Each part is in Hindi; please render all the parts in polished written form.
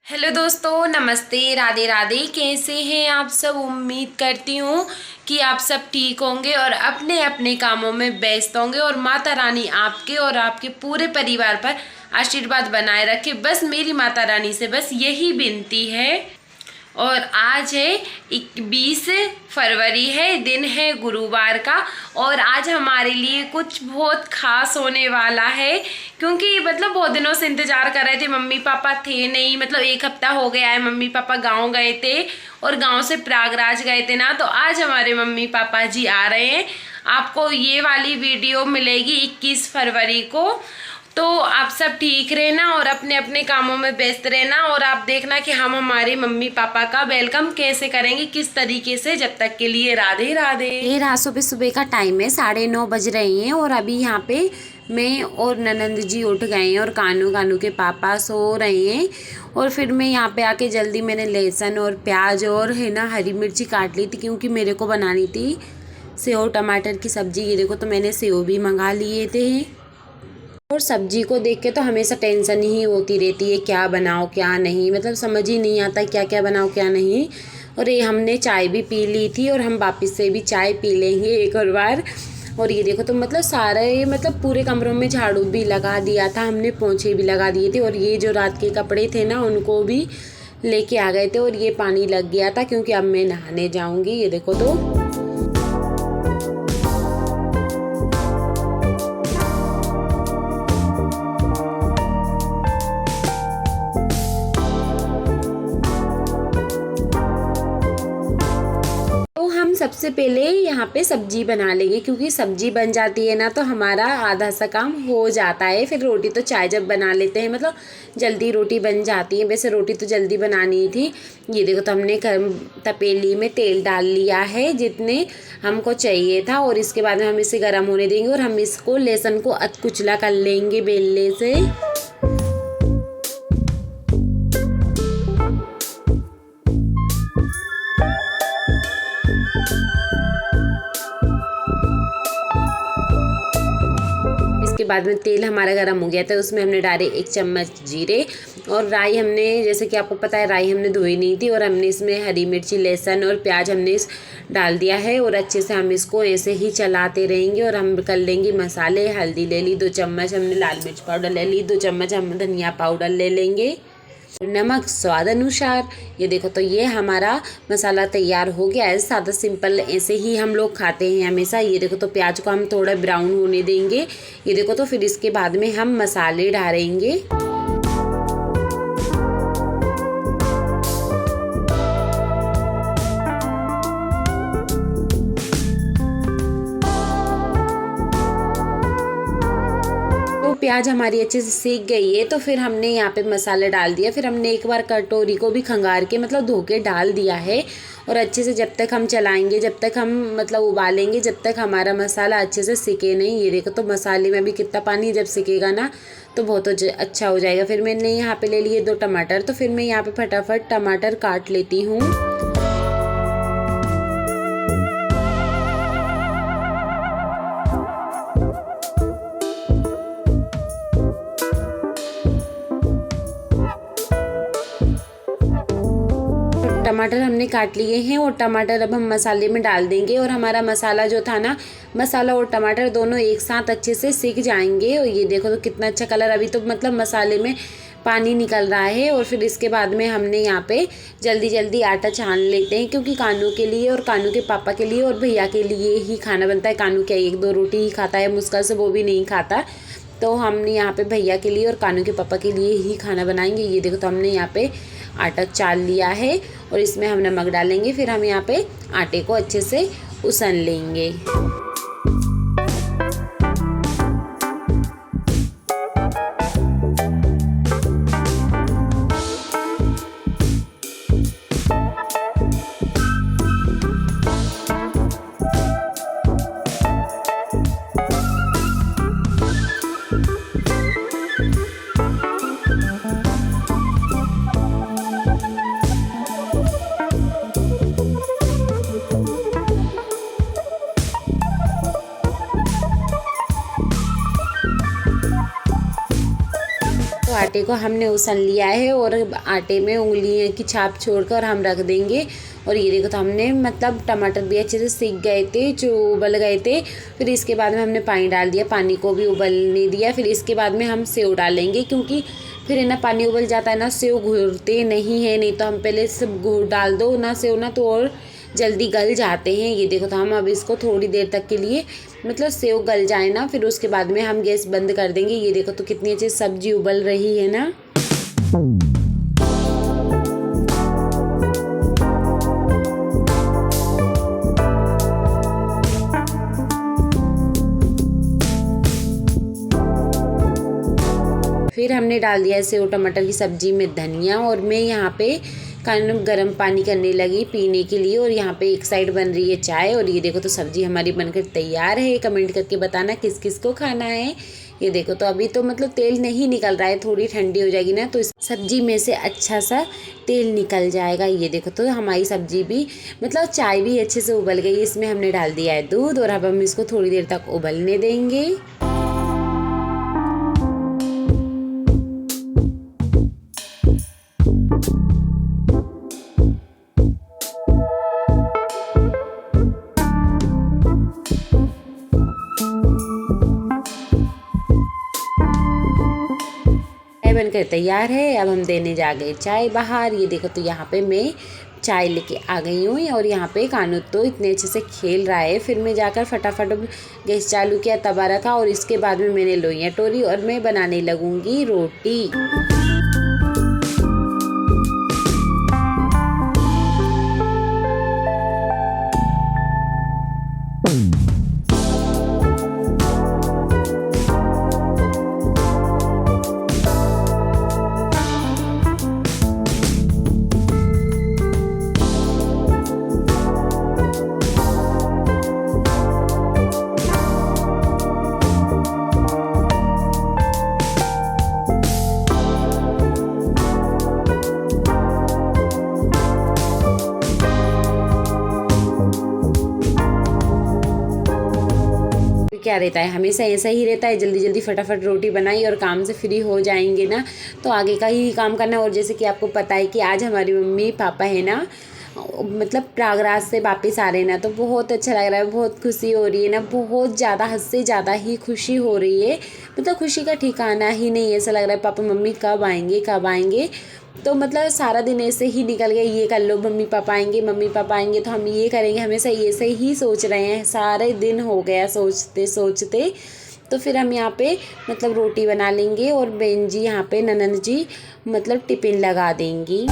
हेलो दोस्तों, नमस्ते, राधे राधे। कैसे हैं आप सब? उम्मीद करती हूँ कि आप सब ठीक होंगे और अपने अपने कामों में व्यस्त होंगे और माता रानी आपके और आपके पूरे परिवार पर आशीर्वाद बनाए रखे। बस मेरी माता रानी से बस यही विनती है। और आज है 20 फरवरी है, दिन है गुरुवार का। और आज हमारे लिए कुछ बहुत खास होने वाला है, क्योंकि बहुत दिनों से इंतजार कर रहे थे। मम्मी पापा थे नहीं, 1 हफ्ता हो गया है। मम्मी पापा गांव गए थे और गांव से प्रयागराज गए थे ना, तो आज हमारे मम्मी पापा जी आ रहे हैं। आपको ये वाली वीडियो मिलेगी 21 फरवरी को। तो आप सब ठीक रहना और अपने अपने कामों में व्यस्त रहना, और आप देखना कि हम हमारे मम्मी पापा का वेलकम कैसे करेंगे, किस तरीके से। जब तक के लिए राधे राधे। ये रात सुबह सुबह का टाइम है, 9:30 बज रहे हैं और अभी यहाँ पे मैं और ननंद जी उठ गए हैं और कानू के पापा सो रहे हैं। और फिर मैं यहाँ पे आके जल्दी मैंने लहसुन और प्याज और है ना हरी मिर्ची काट ली थी, क्योंकि मेरे को बनानी थी सेव टमाटर की सब्जी। ये देखो, तो मैंने सेव भी मंगा लिए थे। और सब्जी को देख के तो हमेशा टेंशन ही होती रहती है, क्या बनाओ क्या नहीं, समझ ही नहीं आता क्या क्या बनाओ क्या नहीं। और ये हमने चाय भी पी ली थी और हम वापस से भी चाय पी लेंगे एक और बार। और ये देखो, तो सारे पूरे कमरों में झाड़ू भी लगा दिया था हमने, पोंछे भी लगा दिए थे। और ये जो रात के कपड़े थे ना, उनको भी लेके आ गए थे। और ये पानी लग गया था, क्योंकि अब मैं नहाने जाऊँगी। ये देखो तो हम सबसे पहले यहाँ पे सब्जी बना लेंगे, क्योंकि सब्जी बन जाती है ना तो हमारा आधा सा काम हो जाता है। फिर रोटी तो चाय जब बना लेते हैं, जल्दी रोटी बन जाती है। वैसे रोटी तो जल्दी बनानी थी। ये देखो, तो हमने तपेली में तेल डाल लिया है जितने हमको चाहिए था। और इसके बाद में हम इसे गर्म होने देंगे और हम इसको लहसुन को अधकुचला कर लेंगे बेलने से। इसके बाद में तेल हमारा गर्म हो गया था, उसमें हमने डाले 1 चम्मच जीरे। और राई हमने, जैसे कि आपको पता है, राई हमने धोई नहीं थी। और हमने इसमें हरी मिर्ची, लहसुन और प्याज हमने डाल दिया है। और अच्छे से हम इसको ऐसे ही चलाते रहेंगे और हम कर लेंगे मसाले। हल्दी ले ली 2 चम्मच, हमने लाल मिर्च पाउडर ले ली 2 चम्मच, हम धनिया पाउडर ले लेंगे, नमक स्वाद अनुसार। ये देखो, तो ये हमारा मसाला तैयार हो गया है। सादा सिंपल ऐसे ही हम लोग खाते हैं हमेशा। ये देखो, तो प्याज को हम थोड़ा ब्राउन होने देंगे। ये देखो, तो फिर इसके बाद में हम मसाले डालेंगे। प्याज हमारी अच्छे से सीख गई है, तो फिर हमने यहाँ पे मसाले डाल दिया। फिर हमने एक बार कटोरी को भी खंगार के धो के डाल दिया है। और अच्छे से जब तक हम चलाएंगे, जब तक हम उबालेंगे, जब तक हमारा मसाला अच्छे से सिके नहीं। ये देखो, तो मसाले में भी कितना पानी, जब सिकेगा ना तो बहुत अच्छा हो जाएगा। फिर मैंने यहाँ पे ले लिए 2 टमाटर, तो फिर मैं यहाँ पे फटाफट टमाटर काट लेती हूँ। टमाटर हमने काट लिए हैं और टमाटर अब हम मसाले में डाल देंगे। और हमारा मसाला जो था ना, मसाला और टमाटर दोनों एक साथ अच्छे से सिक जाएंगे। और ये देखो, तो कितना अच्छा कलर। अभी तो मसाले में पानी निकल रहा है। और फिर इसके बाद में हमने यहाँ पे जल्दी जल्दी आटा छान लेते हैं, क्योंकि कानू के लिए और कानू के पापा के लिए और भैया के लिए ही खाना बनता है। कानू क्या 1-2 रोटी ही खाता है, मुश्किल से वो भी नहीं खाता। तो हमने यहाँ पे भैया के लिए और कानू के पापा के लिए ही खाना बनाएंगे। ये देखो, तो हमने यहाँ पे आटा चाल लिया है और इसमें हम नमक डालेंगे। फिर हम यहाँ पे आटे को अच्छे से उसन लेंगे। आटे को हमने उसन लिया है और आटे में उंगलियों की छाप छोड़कर हम रख देंगे। और ये देखो तो हमने मतलब टमाटर भी अच्छे से सीख गए थे, जो उबल गए थे। फिर इसके बाद में हमने पानी डाल दिया, पानी को भी उबलने दिया। फिर इसके बाद में हम सेव डालेंगे, क्योंकि फिर है ना पानी उबल जाता है ना, सेव घुलते नहीं है। नहीं तो हम पहले सब घुल डाल दो ना सेव ना, तो और जल्दी गल जाते हैं। ये देखो तो हम अब इसको थोड़ी देर तक के लिए मतलब सेव गल जाए ना, फिर उसके बाद में हम गैस बंद कर देंगे। ये देखो तो कितनी अच्छी सब्जी उबल रही है ना। फिर हमने डाल दिया सेव टमाटर की सब्जी में धनिया, और मैं यहाँ पे गर्म पानी करने लगी पीने के लिए। और यहाँ पे एक साइड बन रही है चाय। और ये देखो तो सब्जी हमारी बनकर तैयार है। कमेंट करके बताना किस किस को खाना है। ये देखो तो अभी तो मतलब तेल नहीं निकल रहा है, थोड़ी ठंडी हो जाएगी ना तो इस सब्जी में से अच्छा सा तेल निकल जाएगा। ये देखो तो हमारी सब्जी भी मतलब चाय भी अच्छे से उबल गई। इसमें हमने डाल दिया है दूध, और अब हम इसको थोड़ी देर तक उबलने देंगे। बनकर तैयार है। अब हम देने जा गए चाय बाहर। ये देखो तो यहाँ पे मैं चाय लेके आ गई हूँ, और यहाँ पे कानू तो इतने अच्छे से खेल रहा है। फिर मैं जाकर फटाफट गैस चालू किया, तवा रखा, और इसके बाद में मैंने लोइयाँ टोरी और मैं बनाने लगूंगी रोटी। क्या रहता है, हमेशा ऐसा ही रहता है, जल्दी जल्दी फटाफट रोटी बनाई और काम से फ्री हो जाएंगे ना तो आगे का ही काम करना। और जैसे कि आपको पता है कि आज हमारी मम्मी पापा है ना मतलब प्रयागराज से वापस आ रहे हैं ना, तो बहुत अच्छा लग रहा है, बहुत खुशी हो रही है ना, बहुत ज़्यादा हद से ज़्यादा ही खुशी हो रही है। मतलब खुशी का ठिकाना ही नहीं, ऐसा लग रहा है पापा मम्मी कब आएंगे कब आएंगे। तो मतलब सारा दिन ऐसे ही निकल गया, ये कर लो मम्मी पापा आएंगे तो हम ये करेंगे, हमेशा ऐसे ही सोच रहे हैं, सारे दिन हो गया सोचते सोचते। तो फिर हम यहाँ पे मतलब रोटी बना लेंगे, और बहन जी यहाँ पे ननंद जी मतलब टिफ़िन लगा देंगी।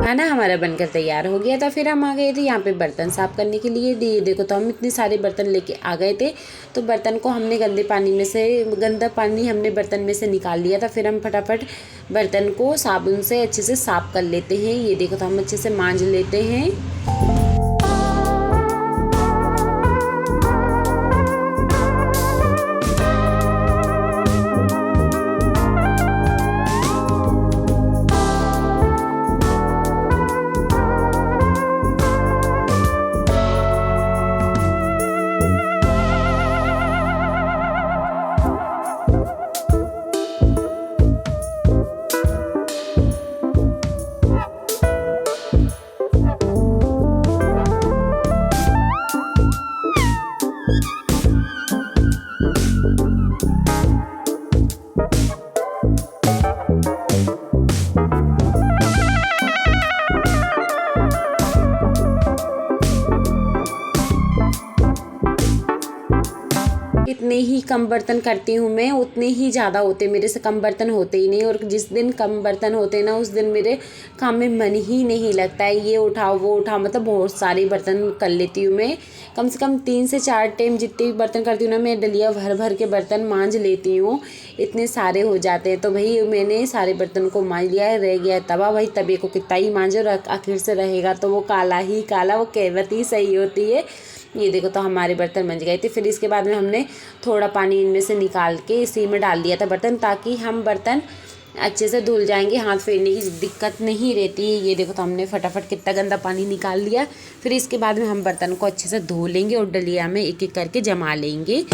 खाना हमारा बनकर तैयार हो गया था। फिर हम आ गए थे यहाँ पे बर्तन साफ़ करने के लिए। ये देखो तो हम इतने सारे बर्तन लेके आ गए थे, तो बर्तन को हमने गंदा पानी हमने बर्तन में से निकाल लिया था। फिर हम फटाफट बर्तन को साबुन से अच्छे से साफ़ कर लेते हैं। ये देखो तो हम अच्छे से मांज लेते हैं। जितने ही कम बर्तन करती हूँ मैं उतने ही ज़्यादा होते, मेरे से कम बर्तन होते ही नहीं। और जिस दिन कम बर्तन होते हैं ना उस दिन मेरे काम में मन ही नहीं लगता है, ये उठाओ वो उठाओ, मतलब बहुत सारे बर्तन कर लेती हूँ मैं। कम से कम 3 से 4 टाइम जितने भी बर्तन करती हूँ ना मैं डलिया भर भर के बर्तन मांज लेती हूँ, इतने सारे हो जाते हैं। तो भाई मैंने सारे बर्तन को मांज लिया है, रह गया तवा। भाई तवे को कितना ही मांजो और आखिर से रहेगा तो वो काला ही काला, वो कहावत ही सही होती है। ये देखो तो हमारे बर्तन मंज गए थे। फिर इसके बाद में हमने थोड़ा पानी इनमें से निकाल के इसी में डाल दिया था बर्तन, ताकि हम बर्तन अच्छे से धुल जाएंगे, हाथ फेरने की दिक्कत नहीं रहती है। ये देखो तो हमने फटाफट कितना गंदा पानी निकाल लिया। फिर इसके बाद में हम बर्तन को अच्छे से धो लेंगे और डलिया में एक एक करके जमा लेंगे।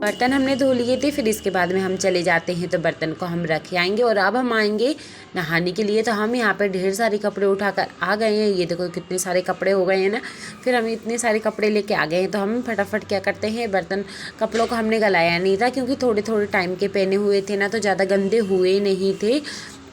बर्तन हमने धो लिए थे। फिर इसके बाद में हम चले जाते हैं तो बर्तन को हम रख आएंगे। और अब हम आएंगे नहाने के लिए। तो हम यहाँ पे ढेर सारे कपड़े उठाकर आ गए हैं। ये देखो कितने सारे कपड़े हो गए हैं ना। फिर हम इतने सारे कपड़े लेके आ गए हैं तो हम फटाफट क्या करते हैं, बर्तन कपड़ों को हमने गलाया नहीं था क्योंकि थोड़े थोड़े टाइम के पहने हुए थे ना, तो ज़्यादा गंदे हुए नहीं थे।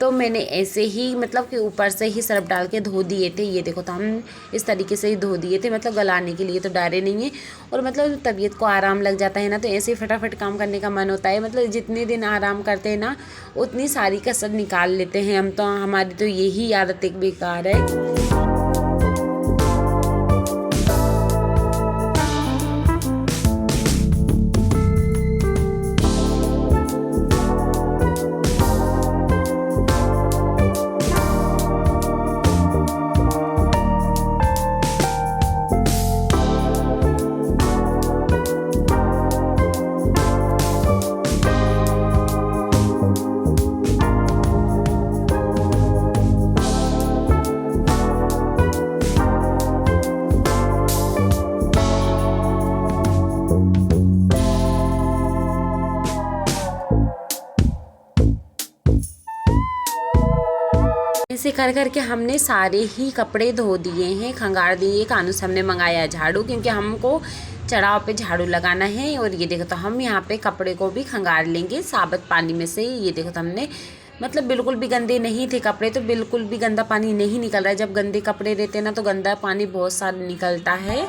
तो मैंने ऐसे ही मतलब कि ऊपर से ही सर्फ डाल के धो दिए थे। ये देखो तो हम इस तरीके से ही धो दिए थे, मतलब गलाने के लिए तो डाले नहीं है। और मतलब तबीयत को आराम लग जाता है ना, तो ऐसे ही फटाफट काम करने का मन होता है। मतलब जितने दिन आराम करते हैं ना उतनी सारी कसर निकाल लेते हैं हम। तो हमारी तो यही आदत एक बेकार है। ऐसे कर करके हमने सारे ही कपड़े धो दिए हैं, खंगार दिए। कानू से हमने मंगाया झाड़ू क्योंकि हमको चढ़ाव पे झाड़ू लगाना है। और ये देखो तो हम यहाँ पे कपड़े को भी खंगार लेंगे साबुत पानी में से। ये देखो तो हमने मतलब बिल्कुल भी गंदे नहीं थे कपड़े, तो बिल्कुल भी गंदा पानी नहीं निकल रहा है। जब गंदे कपड़े रहते हैं ना तो गंदा पानी बहुत सारा निकलता है।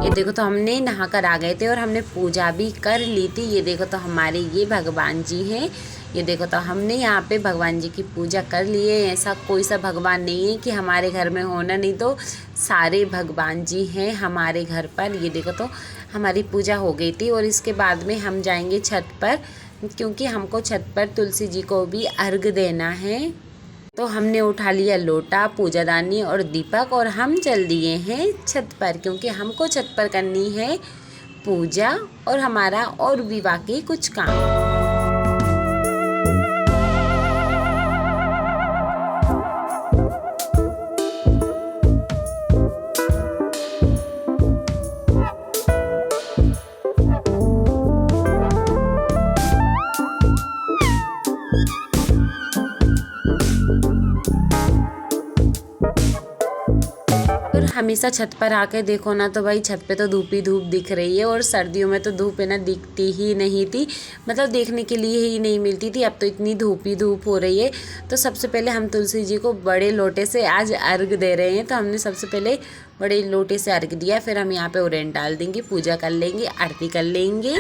ये देखो तो हमने नहा कर आ गए थे और हमने पूजा भी कर ली थी। ये देखो तो हमारे ये भगवान जी हैं। ये देखो तो हमने यहाँ पे भगवान जी की पूजा कर ली है। ऐसा कोई सा भगवान नहीं है कि हमारे घर में होना, नहीं तो सारे भगवान जी हैं हमारे घर पर। ये देखो तो हमारी पूजा हो गई थी। और इसके बाद में हम जाएंगे छत पर, क्योंकि हमको छत पर तुलसी जी को भी अर्घ देना है। तो हमने उठा लिया लोटा, पूजादानी और दीपक और हम चल दिए हैं छत पर, क्योंकि हमको छत पर करनी है पूजा और हमारा और भी बाकी कुछ काम। और हमेशा छत पर आके देखो ना तो भाई छत पे तो धूप ही धूप दिख रही है, और सर्दियों में तो धूप है ना दिखती ही नहीं थी, मतलब देखने के लिए ही नहीं मिलती थी। अब तो इतनी धूप ही धूप हो रही है। तो सबसे पहले हम तुलसी जी को बड़े लोटे से आज अर्घ दे रहे हैं। तो हमने सबसे पहले बड़े लोटे से अर्घ दिया, फिर हम यहाँ पे उरेन डाल देंगे, पूजा कर लेंगे, आरती कर लेंगे।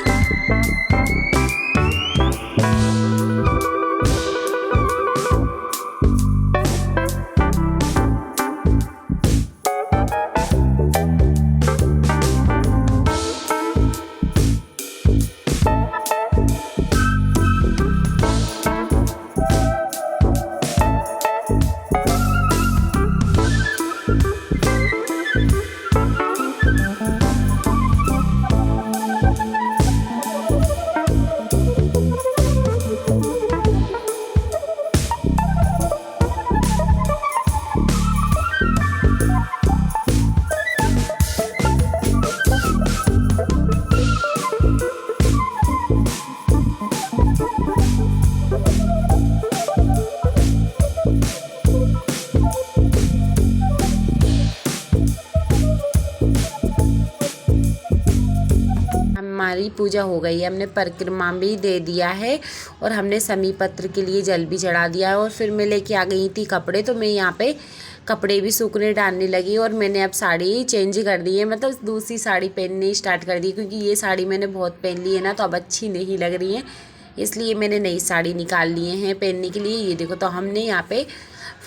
हमारी पूजा हो गई है, हमने परिक्रमा भी दे दिया है और हमने समी पत्र के लिए जल भी चढ़ा दिया है। और फिर मैं लेके आ गई थी कपड़े, तो मैं यहाँ पे कपड़े भी सूखने डालने लगी और मैंने अब साड़ी चेंज कर दी है, मतलब दूसरी साड़ी पहननी स्टार्ट कर दी, क्योंकि ये साड़ी मैंने बहुत पहन ली है ना, तो अब अच्छी नहीं लग रही है, इसलिए मैंने नई साड़ी निकाल लिए हैं पहनने के लिए। ये देखो, तो हमने यहाँ पे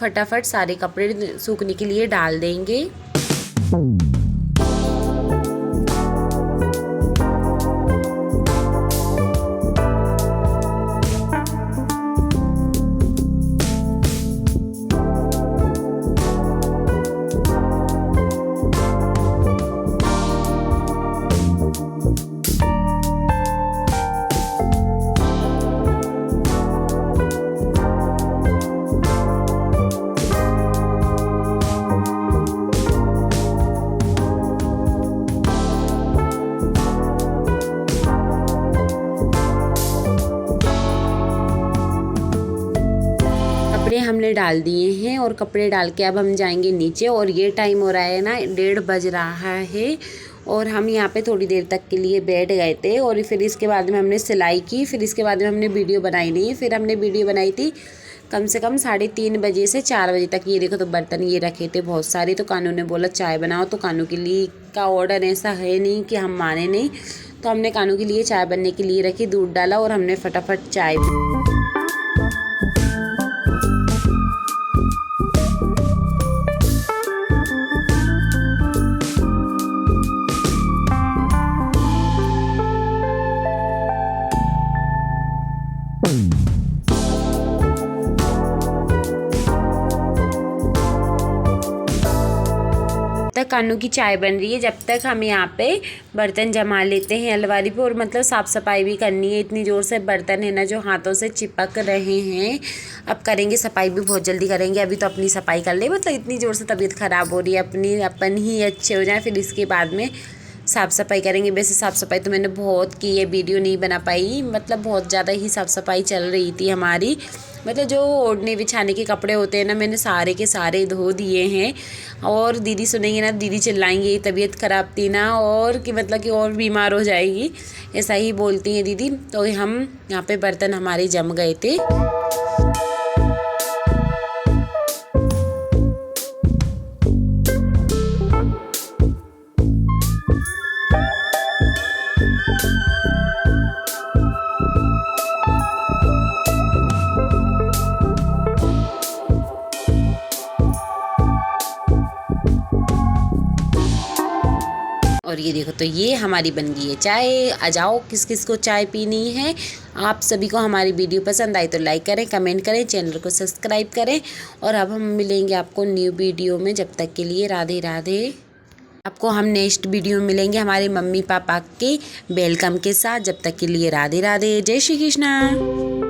फटाफट सारे कपड़े सूखने के लिए डाल देंगे। कपड़े हमने डाल दिए हैं और कपड़े डाल के अब हम जाएंगे नीचे। और ये टाइम हो रहा है ना, 1:30 बज रहा है और हम यहाँ पे थोड़ी देर तक के लिए बैठ गए थे। और फिर इसके बाद में हमने सिलाई की, फिर इसके बाद में हमने वीडियो बनाई नहीं, फिर हमने वीडियो बनाई थी कम से कम 3:30 बजे से 4 बजे तक। ये देखो, तो बर्तन ये रखे थे बहुत सारे, तो कानू ने बोला चाय बनाओ, तो कानू के लिए का ऑर्डर ऐसा है नहीं कि हम माने नहीं, तो हमने कानू के लिए चाय बनने के लिए रखी, दूध डाला और हमने फटाफट चाय तक कानू की चाय बन रही है, जब तक हम यहाँ पे बर्तन जमा लेते हैं अलमारी पे। और मतलब साफ़ सफाई भी करनी है, इतनी ज़ोर से बर्तन है ना जो हाथों से चिपक रहे हैं। अब करेंगे सफाई भी, बहुत जल्दी करेंगे, अभी तो अपनी सफाई कर ले, मतलब इतनी ज़ोर से तबीयत ख़राब हो रही है, अपन ही अच्छे हो जाए, फिर इसके बाद में साफ़ सफाई करेंगे। वैसे साफ़ सफाई तो मैंने बहुत की है, वीडियो नहीं बना पाई, मतलब बहुत ज़्यादा ही साफ़ सफाई चल रही थी हमारी। मतलब जो ओढ़ने बिछाने के कपड़े होते हैं ना, मैंने सारे के सारे धो दिए हैं। और दीदी सुनेंगे ना, दीदी चिल्लाएंगी तबीयत ख़राब थी ना, और कि मतलब कि और बीमार हो जाएगी, ऐसा ही बोलती हैं दीदी। तो हम यहाँ पे बर्तन हमारे जम गए थे। और ये देखो, तो ये हमारी बन गई है चाय। आ जाओ, किस किस को चाय पीनी है। आप सभी को हमारी वीडियो पसंद आई तो लाइक करें, कमेंट करें, चैनल को सब्सक्राइब करें। और अब हम मिलेंगे आपको न्यू वीडियो में, जब तक के लिए राधे राधे। आपको हम नेक्स्ट वीडियो में मिलेंगे हमारे मम्मी पापा के वेलकम के साथ। जब तक के लिए राधे राधे, जय श्री कृष्णा।